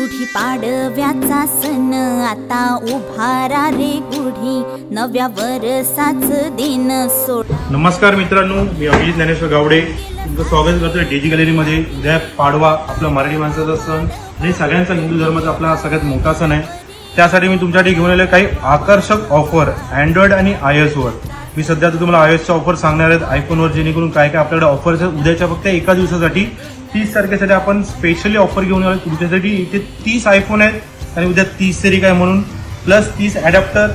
गुढी पाडव्याचा सण आता उभारा रे गुढी नव्या वर्षाच दिन सोड। नमस्कार मित्रांनो, मी अभिजित ज्ञानेश्वर गावडे तुमचं स्वागत करतोय डीजी गॅलरीमध्ये। उद्या पाडवा आपला मराठी माणसाचा सण आणि सगळ्यांचा हिंदू धर्माचा आपला सगळ्यात मोठा सण आहे। त्यासाठी मी तुमच्यासाठी घेऊन आलेले काही आकर्षक ऑफर अँड्रॉइड आणि iOS वर। मी सध्या तुम्हाला iOS च्या ऑफर सांगणार आहेत आयफोनवर, जेणेकरून काय काय आपल्याकडे ऑफर्स आहेत उद्याच्या फक्त एका दिवसासाठी 30 तारखेसाठी आपण स्पेशली ऑफर घेऊन आलो तुमच्यासाठी। इथे 30 आयफोन आहेत आणि उद्या 30 तारीख आहे म्हणून, प्लस 30 अडॅप्टर,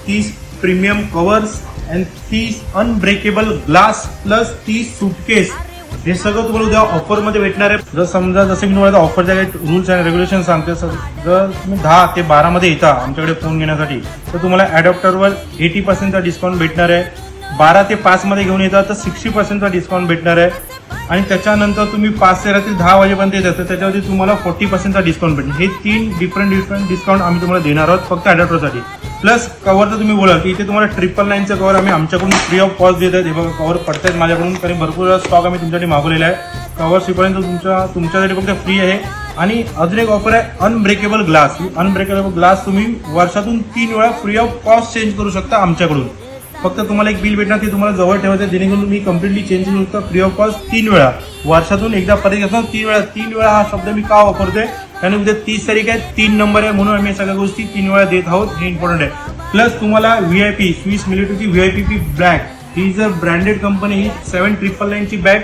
30 प्रीमियम कवर्स आणि 30 अनब्रेकेबल ग्लास प्लस 30 सूटकेस। हे सगळं तुम्हाला उद्या ऑफर मध्ये भेटणार आहे। जर समजा जसे मी तुम्हाला ऑफरच्या काही रूल्स आणि रेग्युलेशन सांगते, जर तुम्ही 10 ते 12 मध्ये येता आमच्याकडे फोन घेण्यासाठी तर तुम्हाला अडॅप्टरवर 80% डिस्काउंट भेटणार आहे। 12 ते 5 मध्ये घेऊन येतात तर 60% डिस्काउंट भेटणार आहे आणि त्याच्यानंतर तुम्ही 5 ते रात्री 10 वाजेपर्यंत येतात तर त्याच्यावरती तुम्हाला 40% डिस्काउंट भेटणार। हे 3 डिफरंट डिस्काउंट आम्ही तुम्हाला देणार आहोत फक्त अडॅप्टरसाठी। प्लस कव्हरचं तुम्ही बोलाल की इथे तुम्हाला 999चं कव्हर आम्ही आमच्याकडून फ्री ऑफ कॉस्ट देत आहेत। हे बघा कव्हर पडतायत माझ्याकडून, कारण भरपूर स्टॉक आम्ही तुमच्यासाठी मागवलेला आहे। कव्हर शिपर्यंत तुमच्यासाठी फक्त फ्री आहे। आणि अजून एक ऑफर आहे अनब्रेकेबल ग्लास। अनब्रेकेबल ग्लास तुम्ही वर्षातून 3 वेळा फ्री ऑफ कॉस्ट चेंज करू शकता आमच्याकडून। फक्त तुम्हाला एक बिल भेटणार, ते तुम्हाला जवळ ठेवायचं जेणेकरून तुम्ही कम्प्लिटली चेंज करू शकता फ्री ऑफ कॉस्ट 3 वेळा वर्षातून एकदा पर्यंत असणार 3 वेळा हा शब्द मी का वापरतोय, कारण उद्या 30 तारीख आहे, 3 नंबर आहे म्हणून आम्ही सगळ्या गोष्टी 3 वेळा देत आहोत। हे इम्पॉर्टंट आहे। प्लस तुम्हाला VIP स्विस मिलिटरीची VIP बॅग, ही जर ब्रँडेड कंपनी, ही 7999ची बॅग,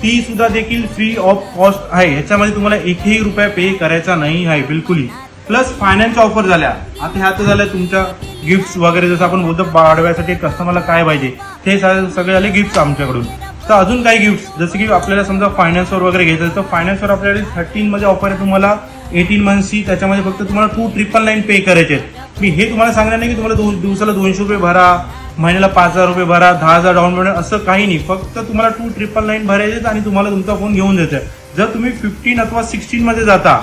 ती सुद्धा देखील फ्री ऑफ कॉस्ट आहे। ह्याच्यामध्ये तुम्हाला एकही रुपया पे करायचा नाही आहे बिलकुल। प्लस फायनान्स ऑफर झाल्या। आता ह्यात झालं तुमच्या गिफ्ट्स वगैरे, जसं आपण बोलतो पाडव्यासाठी कस्टमरला काय पाहिजे ते सगळे झाले गिफ्ट्स आमच्याकडून। तर अजून काही गिफ्ट्स जसं की आपल्याला समजा फायनान्सवर वगैरे घ्यायचं तर फायनान्सवर आपल्याकडे 13 मध्ये ऑफर आहे तुम्हाला 18 मंथची। त्याच्यामध्ये फक्त तुम्हाला 2999 पे करायचे आहेत। मी हे तुम्हाला सांगणार नाही की तुम्हाला दिवसाला 200 रुपये भरा, महिन्याला 5000 रुपये भरा, 10,000 डाऊन पेमेंट, असं काही नाही। फक्त तुम्हाला 2999 भरायचे आणि तुम्हाला तुमचा फोन घेऊन द्यायचा। जर तुम्ही 15 अथवा 16 मध्ये जाता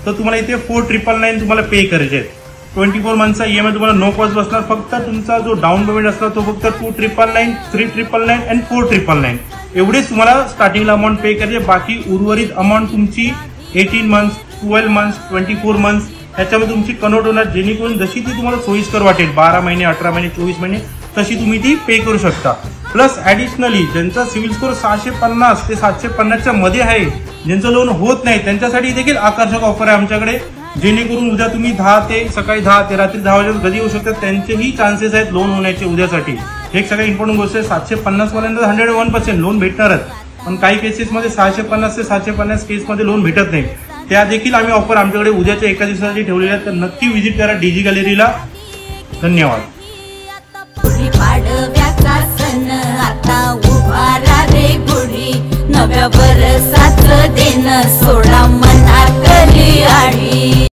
तर तुम्हाला इथे 4999 तुम्हाला पे करायचे आहेत। 24 मंथचा EMI तुम्हाला नो कॉस्ट बसणार। फक्त तुमचा जो डाऊन पेमेंट असणार तो फक्त 2999, 3999 आणि 4999 एवढेच तुम्हाला स्टार्टिंगला अमाऊंट पे करायचे। बाकी उर्वरित अमाऊंट तुमची 18 मंथ्स, 12 मंथ्स, 24 मंथ्स ह्याच्यामध्ये तुमची कन्वर्ट होणार, जेणेकरून जशी ती तुम्हाला सोयीस्कर वाटेल 12 महिने, 18 महिने, 24 महिने तशी तुम्ही ती पे करू शकता। प्लस ऍडिशनली ज्यांचा सिव्हिल स्कोर 650 ते 750च्या मध्ये आहे, ज्यांचं लोन होत नाही, त्यांच्यासाठी देखील आकर्षक ऑफर आहे आमच्याकडे, जेणेकरून उद्या तुम्ही 10 ते सकाळी 10 ते रात्री 10 वाजेपर्यंत कधी येऊ शकतात, त्यांचेही चान्सेस आहेत लोन होण्याचे उद्यासाठी। एक सगळ्यात इम्पॉर्टंट गोष्ट आहे 750 पर्यंत 101% लोन भेटणारच, पण काही केसेसमध्ये 650 ते 750 केसमध्ये लोन भेटत नाही। त्या देखील आम्ही ऑफर आमच्याकडे उद्याच्या एका दिवसासाठी ठेवलेल्या आहेत, तर नक्की व्हिजिट करा डीजी गॅलरीला। धन्यवाद। पाडव्याचा सण आता उभारा रे गुढी नव्या वर्षाचं दिन सोडा मनातली आडी।